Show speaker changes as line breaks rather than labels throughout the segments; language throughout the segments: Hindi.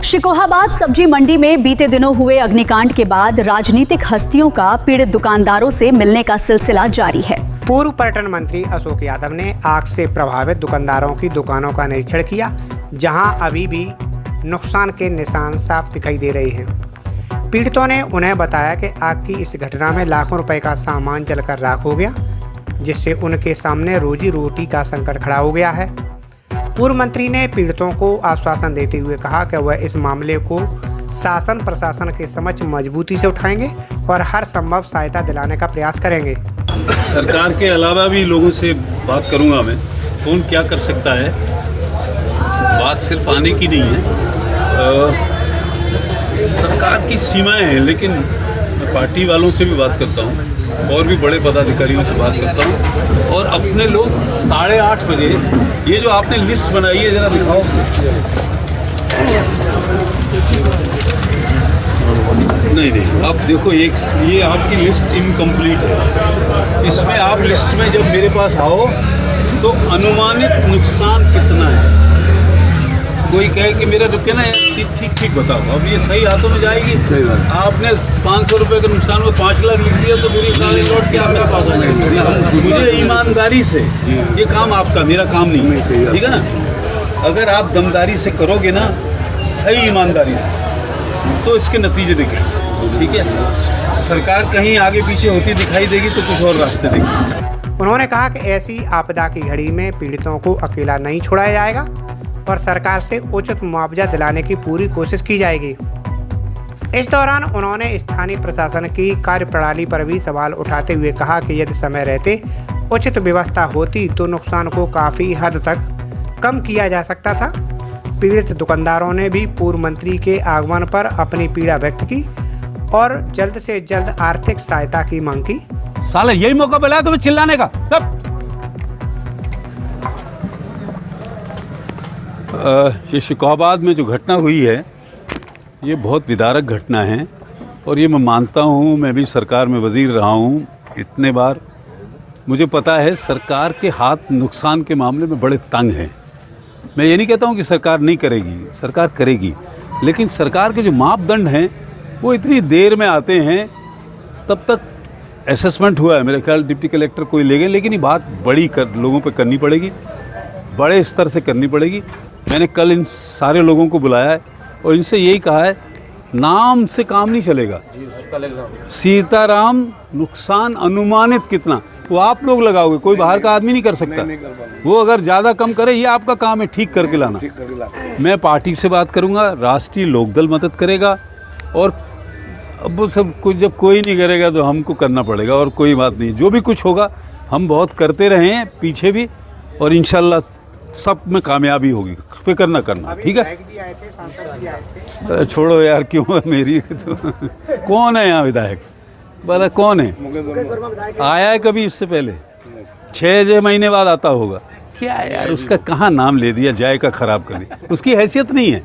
शिकोहाबाद सब्जी मंडी में बीते दिनों हुए अग्निकांड के बाद राजनीतिक हस्तियों का पीड़ित दुकानदारों से मिलने का सिलसिला जारी है।
पूर्व पर्यटन मंत्री अशोक यादव ने आग से प्रभावित दुकानदारों की दुकानों का निरीक्षण किया, जहां अभी भी नुकसान के निशान साफ दिखाई दे रहे हैं। पीड़ितों ने उन्हें बताया कि आग की इस घटना में लाखों रुपए का सामान जलकर राख हो गया, जिससे उनके सामने रोजी रोटी का संकट खड़ा हो गया है। पूर्व मंत्री ने पीड़ितों को आश्वासन देते हुए कहा कि वह इस मामले को शासन प्रशासन के समक्ष मजबूती से उठाएंगे और हर संभव सहायता दिलाने का प्रयास करेंगे।
सरकार के अलावा भी लोगों से बात करूंगा मैं, कौन क्या कर सकता है। बात सिर्फ आने की नहीं है, सरकार की सीमाएं हैं, लेकिन मैं पार्टी वालों से भी बात करता हूं और भी बड़े पदाधिकारियों से बात करता हूं। और अपने लोग 8:30 बजे ये जो आपने लिस्ट बनाई है, जरा दिखाओ। नहीं, अब देखो, ये आपकी लिस्ट इनकम्प्लीट है। इसमें आप लिस्ट में जब मेरे पास आओ तो अनुमानित नुकसान कितना है, कोई कहे कि मेरा रुके ना ठीक बताओ। अब ये सही हाथों में जाएगी। आपने 500 रुपये का नुकसान में 5 लाख लिख दिया तो मेरी गाड़ी लौट के आपके पास आ जाएगी। मुझे ईमानदारी से ये काम आपका, मेरा काम नहीं है, ठीक है ना। अगर आप दमदारी से करोगे ना, सही ईमानदारी से, तो इसके नतीजे दिखेंगे, ठीक है। सरकार कहीं आगे पीछे होती दिखाई देगी तो कुछ और रास्ते देगी।
उन्होंने कहा कि ऐसी आपदा की घड़ी में पीड़ितों को अकेला नहीं छोड़ाया जाएगा और सरकार से उचित मुआवजा दिलाने की पूरी कोशिश की जाएगी। इस दौरान उन्होंने स्थानीय प्रशासन की कार्यप्रणाली पर भी सवाल उठाते हुए कहा कि यदि समय रहते उचित व्यवस्था होती तो नुकसान को काफ़ी हद तक कम किया जा सकता था। पीड़ित दुकानदारों ने भी पूर्व मंत्री के आगमन पर अपनी पीड़ा व्यक्त की और जल्द से जल्द आर्थिक सहायता की मांग की।
साला यही मौका मिला तुम्हें चिल्लाने का। तब ये शिकोहाबाद में जो घटना हुई है, ये बहुत विदारक घटना है और ये मैं मानता हूँ। मैं भी सरकार में वज़ीर रहा हूँ इतने बार, मुझे पता है सरकार के हाथ नुकसान के मामले में बड़े तंग हैं। मैं ये नहीं कहता हूँ कि सरकार नहीं करेगी, सरकार करेगी, लेकिन सरकार के जो मापदंड हैं वो इतनी देर में आते हैं। तब तक असेसमेंट हुआ है, मेरे ख्याल डिप्टी कलेक्टर कोई ले गए, लेकिन ये बात बड़ी लोगों पे करनी पड़ेगी, बड़े स्तर से करनी पड़ेगी। मैंने कल इन सारे लोगों को बुलाया है और इनसे यही कहा है, नाम से काम नहीं चलेगा। सीताराम नुकसान अनुमानित कितना वो आप लोग लगाओगे, कोई बाहर का आदमी नहीं कर सकता। वो अगर ज़्यादा कम करे, ये आपका काम है ठीक करके लाना। मैं पार्टी से बात करूंगा, राष्ट्रीय लोकदल मदद करेगा और अब वो सब कुछ जब कोई नहीं करेगा तो हमको करना पड़ेगा। और कोई बात नहीं, जो भी कुछ होगा हम बहुत करते रहे हैं पीछे भी, और इंशाल्लाह सब में कामयाबी होगी, फिक्र ना करना, ठीक है। छोड़ो यार, क्यों मेरी तो कौन है यहाँ विधायक, बता कौन है, आया है कभी इससे पहले? 6 महीने बाद आता होगा क्या यार, उसका कहाँ नाम ले दिया, जायका खराब कर दिया, उसकी हैसियत नहीं है।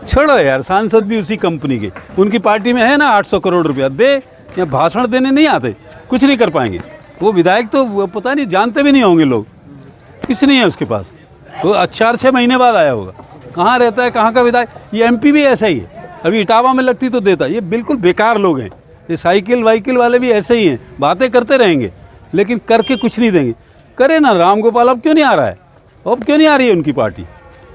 छोड़ो यार, सांसद भी उसी कंपनी के, उनकी पार्टी में है ना 800 करोड़ रुपया दे, या भाषण देने नहीं आते, कुछ नहीं कर पाएंगे। वो विधायक तो पता नहीं, जानते भी नहीं होंगे लोग, किस नहीं है उसके पास। वो 4-6 महीने बाद आया होगा, कहाँ रहता है, कहाँ का विधायक। ये MP भी ऐसा ही है, अभी इटावा में लगती तो देता। ये बिल्कुल बेकार लोग हैं, ये साइकिल वाइकिल वाले भी ऐसे ही हैं, बातें करते रहेंगे लेकिन करके कुछ नहीं देंगे। करे ना राम गोपाल, अब क्यों नहीं आ रहा है, अब क्यों नहीं आ रही है उनकी पार्टी?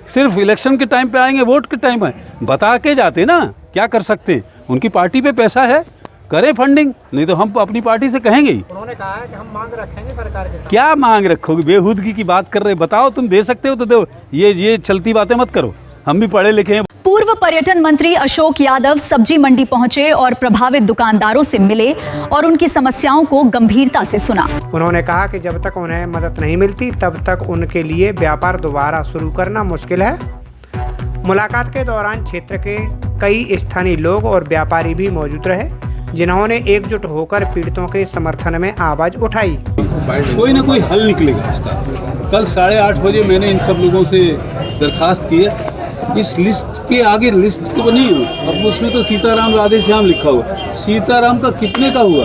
सिर्फ इलेक्शन के टाइम पे आएंगे, वोट के टाइम पे बता के जाते ना क्या कर सकते हैं। उनकी पार्टी पे पैसा है, करें फंडिंग, नहीं तो हम अपनी पार्टी से कहेंगे ही।
उन्होंने कहा है कि हम मांग रखेंगे सरकार के साथ। क्या
मांग रखोगे, बेहूदगी की बात कर रहे, बताओ तुम दे सकते हो तो दो, ये चलती बातें मत करो, हम भी पढ़े लिखे हैं।
पूर्व पर्यटन मंत्री अशोक यादव सब्जी मंडी पहुंचे और प्रभावित दुकानदारों से मिले और उनकी समस्याओं को गंभीरता से सुना।
उन्होंने कहा कि जब तक उन्हें मदद नहीं मिलती तब तक उनके लिए व्यापार दोबारा शुरू करना मुश्किल है। मुलाकात के दौरान क्षेत्र के कई स्थानीय लोग और व्यापारी भी मौजूद रहे, जिन्होंने एकजुट होकर पीड़ितों के समर्थन में आवाज उठाई।
कोई ना कोई हल निकलेगा इसका। कल 8:30 बजे मैंने इन सब लोगों से दरखास्त की है, इस लिस्ट के आगे लिस्ट तो बनी है, अब उसमें तो सीताराम राधे श्याम लिखा हुआ। सीताराम का कितने का हुआ,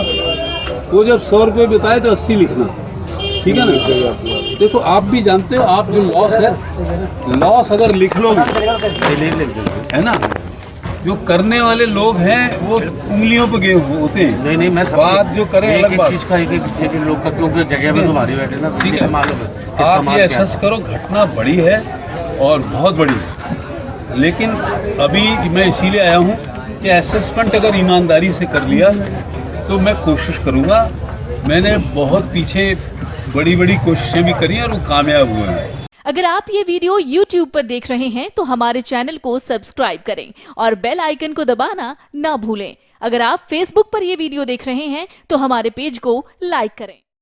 वो जब 100 रुपये बताए तो 80 लिखना, ठीक है ना। देखो आप भी जानते हो, आप जो लॉस अगर लिख लोगे है ना, जो करने वाले लोग हैं वो उंगलियों पे गए होते हैं।
नहीं मैं
बात जो करें अलग बात।
चीज का एक लोग का, क्योंकि जगह में तुम्हारी बैठे ना,
ठीक है,
मालूम है
आप ये एहसास करो घटना बड़ी है और बहुत बड़ी है, लेकिन अभी मैं इसीलिए आया हूँ कि असेसमेंट अगर ईमानदारी से कर लिया तो मैं कोशिश करूँगा। मैंने बहुत पीछे बड़ी बड़ी कोशिशें भी करी और वो कामयाब हुए हैं।
अगर आप ये वीडियो YouTube पर देख रहे हैं तो हमारे चैनल को सब्सक्राइब करें और बेल आइकन को दबाना ना भूलें। अगर आप Facebook पर ये वीडियो देख रहे हैं तो हमारे पेज को लाइक करें।